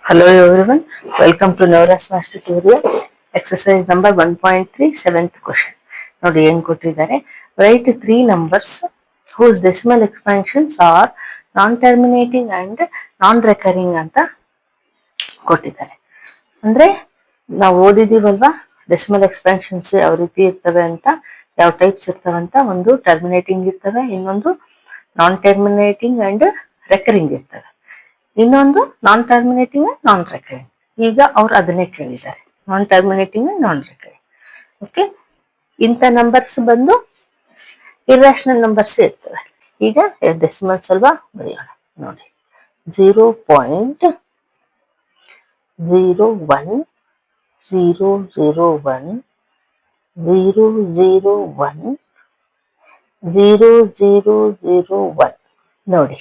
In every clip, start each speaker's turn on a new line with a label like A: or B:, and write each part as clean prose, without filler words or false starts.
A: Hello everyone, welcome to Navras Master Tutorials. Exercise number 1.3, 7th question. ನೋಡಿ ಏನು ಕೊಟ್ಟಿದ್ದಾರೆ, write 3 numbers whose decimal expansions are non-terminating and non-recurring ಅಂತ ಕೊಟ್ಟಿದ್ದಾರೆ. ಅಂದ್ರೆ ನಾವು ಓದಿದೀವಲ್ವಾ ಡೆಸಿಮಲ್ ಎಕ್ಸ್ಪಾನ್ಷನ್ಸ್ ಯಾವ ರೀತಿ ಇರ್ತವೆ ಅಂತ, ಯಾವ ಟೈಪ್ಸ್ ಇರ್ತವೆ ಅಂತ. ಒಂದು ಟರ್ಮಿನೇಟಿಂಗ್ ಇರ್ತವೆ, ಇನ್ನೊಂದು ನಾನ್ ಟರ್ಮಿನೇಟಿಂಗ್ ಅಂಡ್ ರೆಕರಿಂಗ್ ಇರ್ತವೆ, ಇನ್ನೊಂದು ನಾನ್ ಟರ್ಮಿನೇಟಿಂಗ್ ನಾನ್ ರೆಕರಿಂಗ್. ಈಗ ಅವ್ರು ಅದನ್ನೇ ಕೇಳಿದ್ದಾರೆ, ನಾನ್ ಟರ್ಮಿನೇಟಿಂಗ್ ನಾನ್ ರೆಕರಿಂಗ್. ಓಕೆ, ಇಂಥ ನಂಬರ್ಸ್ ಬಂದು ಇರ್ಯಾಷನಲ್ ನಂಬರ್ಸ್ ಇರ್ತವೆ. ಈಗ ಡೆಸಿಮಲ್ಸ್ ಅಲ್ವಾ, ಬರೆಯೋಣ ನೋಡಿ. 0.01001 001 001001 ನೋಡಿ.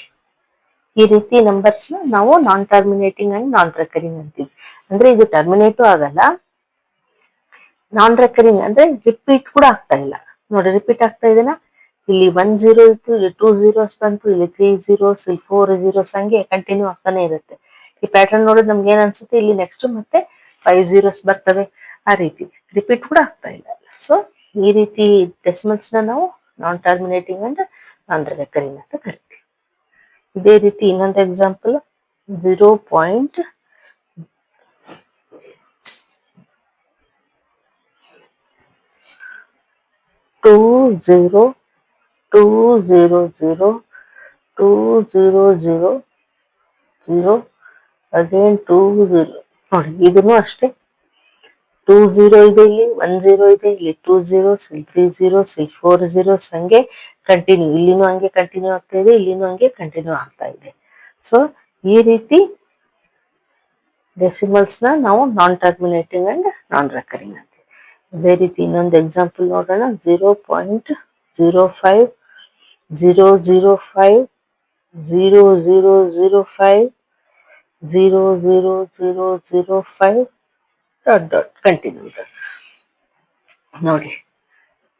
A: ಈ ರೀತಿ ನಂಬರ್ಸ್ ನಾವು ನಾನ್ ಟರ್ಮಿನೇಟಿಂಗ್ ಅಂಡ್ ನಾನ್ ರೆಕರಿಂಗ್ ಅಂತೀವಿ. ಅಂದ್ರೆ ಇದು ಟರ್ಮಿನೇಟು ಆಗಲ್ಲ, ನಾನ್ ರೆಕರಿಂಗ್ ಅಂದ್ರೆ ರಿಪೀಟ್ ಕೂಡ ಆಗ್ತಾ ಇಲ್ಲ. ನೋಡಿ, ರಿಪೀಟ್ ಆಗ್ತಾ ಇದೆನಾ, ಇಲ್ಲಿ 1 0 ಇತ್ತು, ಇಲ್ಲಿ 2 zeros ಬಂತು, ಇಲ್ಲಿ 3 zeros, ಇಲ್ಲಿ 4 zeros, ಹಂಗೆ ಕಂಟಿನ್ಯೂ ಆಗ್ತಾನೆ ಇರುತ್ತೆ. ಈ ಪ್ಯಾಟರ್ನ್ ನೋಡಿದ್ರೆ ನಮ್ಗೆ ಏನ್ ಅನ್ಸುತ್ತೆ, ಇಲ್ಲಿ ನೆಕ್ಸ್ಟ್ ಮತ್ತೆ 5 zeros ಬರ್ತವೆ. ಆ ರೀತಿ ರಿಪೀಟ್ ಕೂಡ ಆಗ್ತಾ ಇಲ್ಲ. ಸೊ ಈ ರೀತಿ ಡೆಸಿಮಲ್ಸ್ ನಾವು ನಾನ್ ಟರ್ಮಿನೇಟಿಂಗ್ ಅಂಡ್ ನಾನ್ ರೆಕರಿಂಗ್ ಅಂತ ಕರಿತೀವಿ. ಇದೇ ರೀತಿ ಇನ್ನೊಂದು ಎಕ್ಸಾಂಪಲ್, 0.2000 ಅಗೇನ್ 20. ನೋಡಿ, ಇದನ್ನು ಅಷ್ಟೇ, 2 0 ಇದೆ, ಇಲ್ಲಿ 1 0 ಇದೆ, ಇಲ್ಲಿ 2 zeros, ಇಲ್ಲಿ 3 zeros, ಇಲ್ಲಿ 4 zeros, ಹಂಗೆ ಕಂಟಿನ್ಯೂ. ಇಲ್ಲಿನೂ ಹಂಗೆ ಕಂಟಿನ್ಯೂ ಆಗ್ತಾ ಇದೆ, ಇಲ್ಲಿನೂ ಹಂಗೆ ಕಂಟಿನ್ಯೂ ಆಗ್ತಾ ಇದೆ. ಸೊ ಈ ರೀತಿ ಡೆಸಿಮಲ್ಸ್ ನಾವು ನಾನ್ ಟರ್ಮಿನೇಟಿಂಗ್ ಅಂಡ್ ನಾನ್ ರೆಕರಿಂಗ್ ಅಂತೀವಿ. ಅದೇ ರೀತಿ ಇನ್ನೊಂದು ಎಕ್ಸಾಂಪಲ್ ನೋಡೋಣ, 0.05 005 0005 00005 ಕಂಟಿನ್ಯೂ. ನೋಡಿ,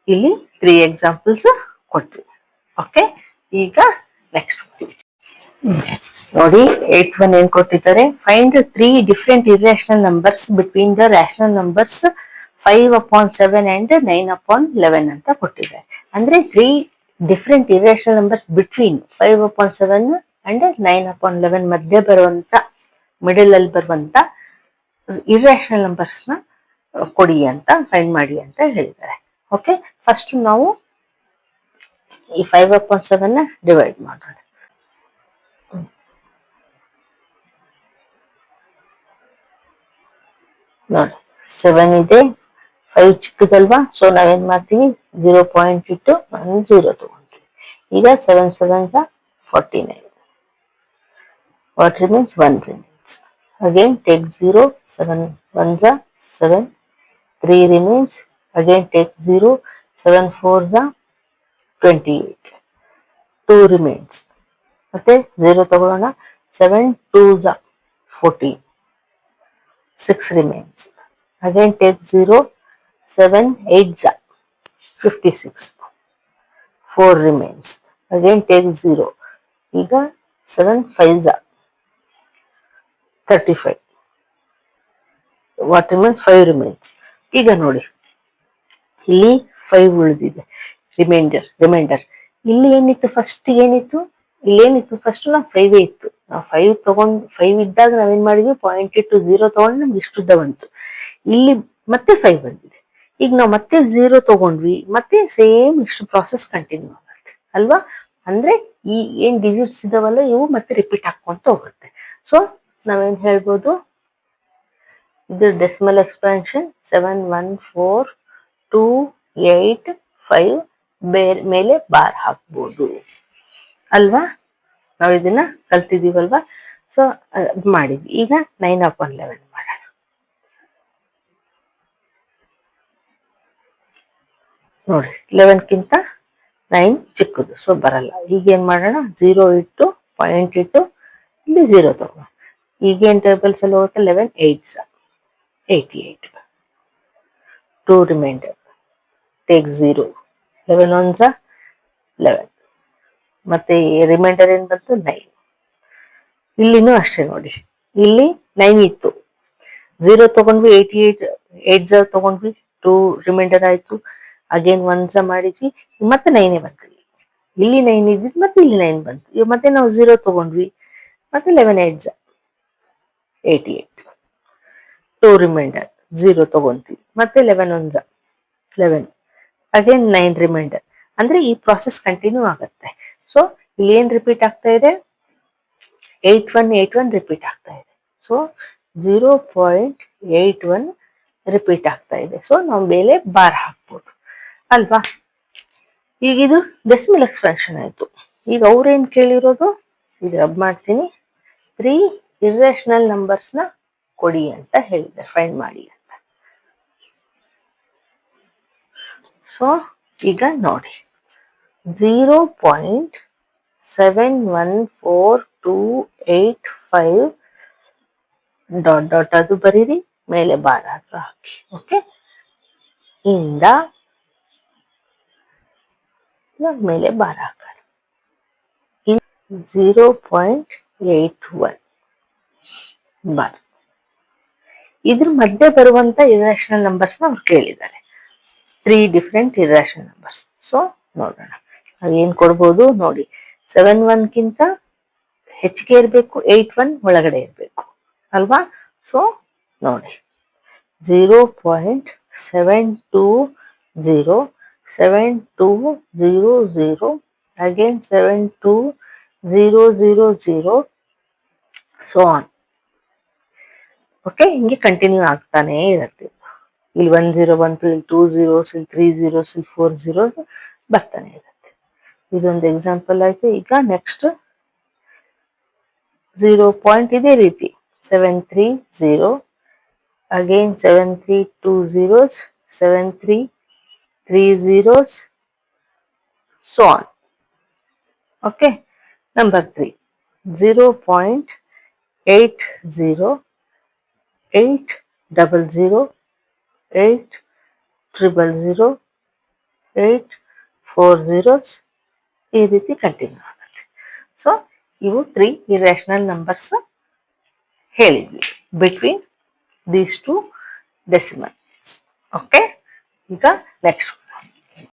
A: ಇಲ್ಲಿ 3 ಎಕ್ಸಾಂಪಲ್ಸ್ ಕೊಡ್ತೀವಿ. ಓಕೆ, ಈಗ ನೆಕ್ಸ್ಟ್ ನೋಡಿ, 8th one ಏನ್ ಕೊಟ್ಟಿದ್ದಾರೆ, find 3 different irrational numbers between the rational numbers 5/7 and 9/11 ಅಂತ ಕೊಟ್ಟಿದ್ದಾರೆ. ಅಂದ್ರೆ 3 different irrational numbers between 5/7 and 9/11 ಮಧ್ಯೆ ಬರುವಂತ, ಮಿಡಲ್ ಅಲ್ಲಿ ಬರುವಂತ ಇರ್ಯಾಷನಲ್ ನಂಬರ್ಸ್ ನ ಕೊಡಿ ಅಂತ, ಫೈಂಡ್ ಮಾಡಿ ಅಂತ ಹೇಳಿದ್ದಾರೆ. ಓಕೆ, ಫಸ್ಟ್ ನಾವು ಈ 5/7 ನ ಡಿವೈಡ್ ಮಾಡೋಣ. ನೋಡಿ, 7 ಇದೆ, 5 ಚಿಕ್ಕದಲ್ವಾ, ಸೊ ನಾವೇನ್ ಮಾಡ್ತೀವಿ, 0 ಪಾಯಿಂಟ್ ಇಟ್ಟು 1 0 ತಗೊಂತೀವಿ. ಈಗ 7 7s 49. What remains? 1 remains. Again take 0, 7 1s 7, 3 remains. Again take 0, 7 4s 28, 2 remains. ಮತ್ತೆ 0 ತಗೊಳ್ಳೋಣ, 7 2s 14, 6 remains. Again take 0, 7 8s 56, 4 remains. Again take 0. ಈಗ 7 5s 35. What remains? 5 remains. ಈಗ ನೋಡಿ, ಇಲ್ಲಿ 5 ಉಳಿದಿದೆ, ರಿಮೈಂಡರ್. ಇಲ್ಲಿ ಏನಿತ್ತು, ಫಸ್ಟ್ ಏನಿತ್ತು, ಇಲ್ಲೇನಿತ್ತು, ಫಸ್ಟ್ ನಾವು 5 ಇತ್ತು. ನಾವು 5 ತಗೊಂಡ್ 5 ಇದ್ದಾಗ ನಾವೇನ್ ಮಾಡಿದ್ವಿ, ಪಾಯಿಂಟ್ ಇಟ್ಟು 0 ತಗೊಂಡು ನಮ್ಗೆ ಇಷ್ಟುದ್ದ ಬಂತು. ಇಲ್ಲಿ ಮತ್ತೆ 5 ಬಂದಿದೆ. ಈಗ ನಾವು ಮತ್ತೆ 0 ತಗೊಂಡ್ವಿ, ಮತ್ತೆ ಸೇಮ್ ಇಷ್ಟು ಪ್ರಾಸೆಸ್ ಕಂಟಿನ್ಯೂ ಆಗುತ್ತೆ ಅಲ್ವಾ. ಅಂದ್ರೆ ಈ ಏನ್ ಡಿಜಿಟ್ಸ್ ಇದಾವಲ್ಲ, ಇವು ಮತ್ತೆ ರಿಪೀಟ್ ಹಾಕೊಂತ ಹೋಗುತ್ತೆ. ಸೊ ನಾವೇನ್ ಹೇಳ್ಬೋದು, ಇದು ಡೆಸಿಮಲ್ ಎಕ್ಸ್ಪಾನ್ಷನ್ 71428 ಮೇಲೆ ಬಾರ್ ಹಾಕ್ಬೋದು ಅಲ್ವಾ. ನಾವು ಇದನ್ನ ಕಲ್ತಿದೀವಲ್ವಾ, ಸೊ ಮಾಡಿದ್ವಿ. ಈಗ 9/11 ಮಾಡೋಣ. ನೋಡಿ, 11ಕ್ಕಿಂತ 9 ಚಿಕ್ಕದು, ಸೊ ಬರಲ್ಲ. ಈಗ ಏನ್ ಮಾಡೋಣ, 0 ಇಟ್ಟು ಪಾಯಿಂಟ್ ಇಟ್ಟು ಇಲ್ಲಿ 0 ತಗೋಣ. ಈಗೇನ್ ಟೇಬಲ್ಸ್ ಅಲ್ಲಿ ಹೋಗುತ್ತೆ, 11 8s 88, 2 ರಿಮೈಂಡರ್. ಟೇಕ್ 0, 11 1s 11, ಮತ್ತೆ ರಿಮೈಂಡರ್ ಏನ್ ಬಂತು 9. ಇಲ್ಲಿನೂ ಅಷ್ಟೇ ನೋಡಿ, ಇಲ್ಲಿ 9 ಇತ್ತು, 0 ತಗೊಂಡ್ವಿ, 88 ತಗೊಂಡ್ವಿ, 2 ರಿಮೈಂಡರ್ ಆಯ್ತು, ಅಗೇನ್ 1 ಮಾಡಿದ್ವಿ, ಮತ್ತೆ 9 ಬಂತು. ಇಲ್ಲಿ 9 ಇದ್ದಿದ್ದು ಮತ್ತೆ ಇಲ್ಲಿ 9 ಬಂತು. ಈಗ ಮತ್ತೆ ನಾವು 0 ತಗೊಂಡ್ವಿ, ಮತ್ತೆ 11 8 88, 2 ರಿಮೈಂಡರ್, 0 ತಗೊಂತೀವಿ, ಮತ್ತೆ 11 1 11, ಅಗೇನ್ 9 ರಿಮೈಂಡರ್. ಅಂದ್ರೆ ಈ ಪ್ರಾಸೆಸ್ ಕಂಟಿನ್ಯೂ ಆಗುತ್ತೆ. ಸೊ ಇಲ್ಲಿ ಏನ್ ರಿಪೀಟ್ ಆಗ್ತಾ ಇದೆ, 8181 ರಿಪೀಟ್ ಆಗ್ತಾ ಇದೆ. ಸೊ 0.81 ರಿಪೀಟ್ ಆಗ್ತಾ ಇದೆ. ಸೊ ನಾವು ಮೇಲೆ ಬಾರ್ ಹಾಕ್ಬೋದು ಅಲ್ವಾ. ಈಗ ಇದು ಡೆಸಿಮಲ್ ಎಕ್ಸ್ಪ್ಯಾನ್ಷನ್ ಆಯ್ತು. ಈಗ ಅವ್ರೇನ್ ಕೇಳಿರೋದು, ಈಗ ರಬ್ ಮಾಡ್ತೀನಿ, 3 ಇರ್ರೇಷನಲ್ ನಂಬರ್ಸ್ನ ಕೊಡಿ ಅಂತ ಹೇಳಿದ್ದಾರೆ, ಫೈಂಡ್ ಮಾಡಿ ಅಂತ. ಸೊ ಈಗ ನೋಡಿ, 0.714285 ಡಾಟ್ ಡಾಟ್ ಅದು ಬರೀರಿ, ಮೇಲೆ ಬಾರ್ ಹಾಕಿ. ಓಕೆ, ಇಂದ ಮೇಲೆ ಬಾರ್ ಹಾಕೋಣ. 0.81 ಬಾರ್. ಇದ್ರ ಮಧ್ಯೆ ಬರುವಂತ ಇರ್ರೇಷನಲ್ ನಂಬರ್ಸ್ ನ ಅವ್ರು ಕೇಳಿದ್ದಾರೆ, 3 ಡಿಫ್ರೆಂಟ್ ಇರ್ರೇಷನಲ್ ನಂಬರ್ಸ್. ಸೊ ನೋಡೋಣ ಏನ್ ಕೊಡ್ಬೋದು ನೋಡಿ. 71 ಗಿಂತ ಹೆಚ್ಚಿಗೆ ಇರಬೇಕು, 81 ಒಳಗಡೆ ಇರಬೇಕು ಅಲ್ವಾ. ಸೊ ನೋಡಿ, 0.720 7200 ಅಗೇನ್ 72000 ಸೊ ಆನ್. ಓಕೆ, ಹಿಂಗೆ ಕಂಟಿನ್ಯೂ ಆಗ್ತಾನೆ ಇರುತ್ತೆ. ಇಲ್ಲಿ 10 ಬಂತು, ಇಲ್ಲಿ 2 zeros, ಇಲ್ಲಿ 3 zeros, ಇಲ್ಲಿ 4 zeros ಬರ್ತಾನೆ ಇರುತ್ತೆ. ಇದೊಂದು ಎಕ್ಸಾಂಪಲ್ ಆಯ್ತು. ಈಗ ನೆಕ್ಸ್ಟ್ 0 ಪಾಯಿಂಟ್ ಇದೇ ರೀತಿ 730, again 7320 7330 so on. Okay, number 3, 0.80 800 8000 840 ಈ ರೀತಿ ಕಂಟಿನ್ಯೂ ಆಗುತ್ತೆ. ಸೊ ಇವು 3 ಇರ್ರೇಷನಲ್ ನಂಬರ್ಸ್ ಹೇಳಿದ್ವಿ ಬಿಟ್ವೀನ್ ದೀಸ್ 2 ಡೆಸಿಮಲ್ಸ್. ಓಕೆ, ಈಗ ನೆಕ್ಸ್ಟ್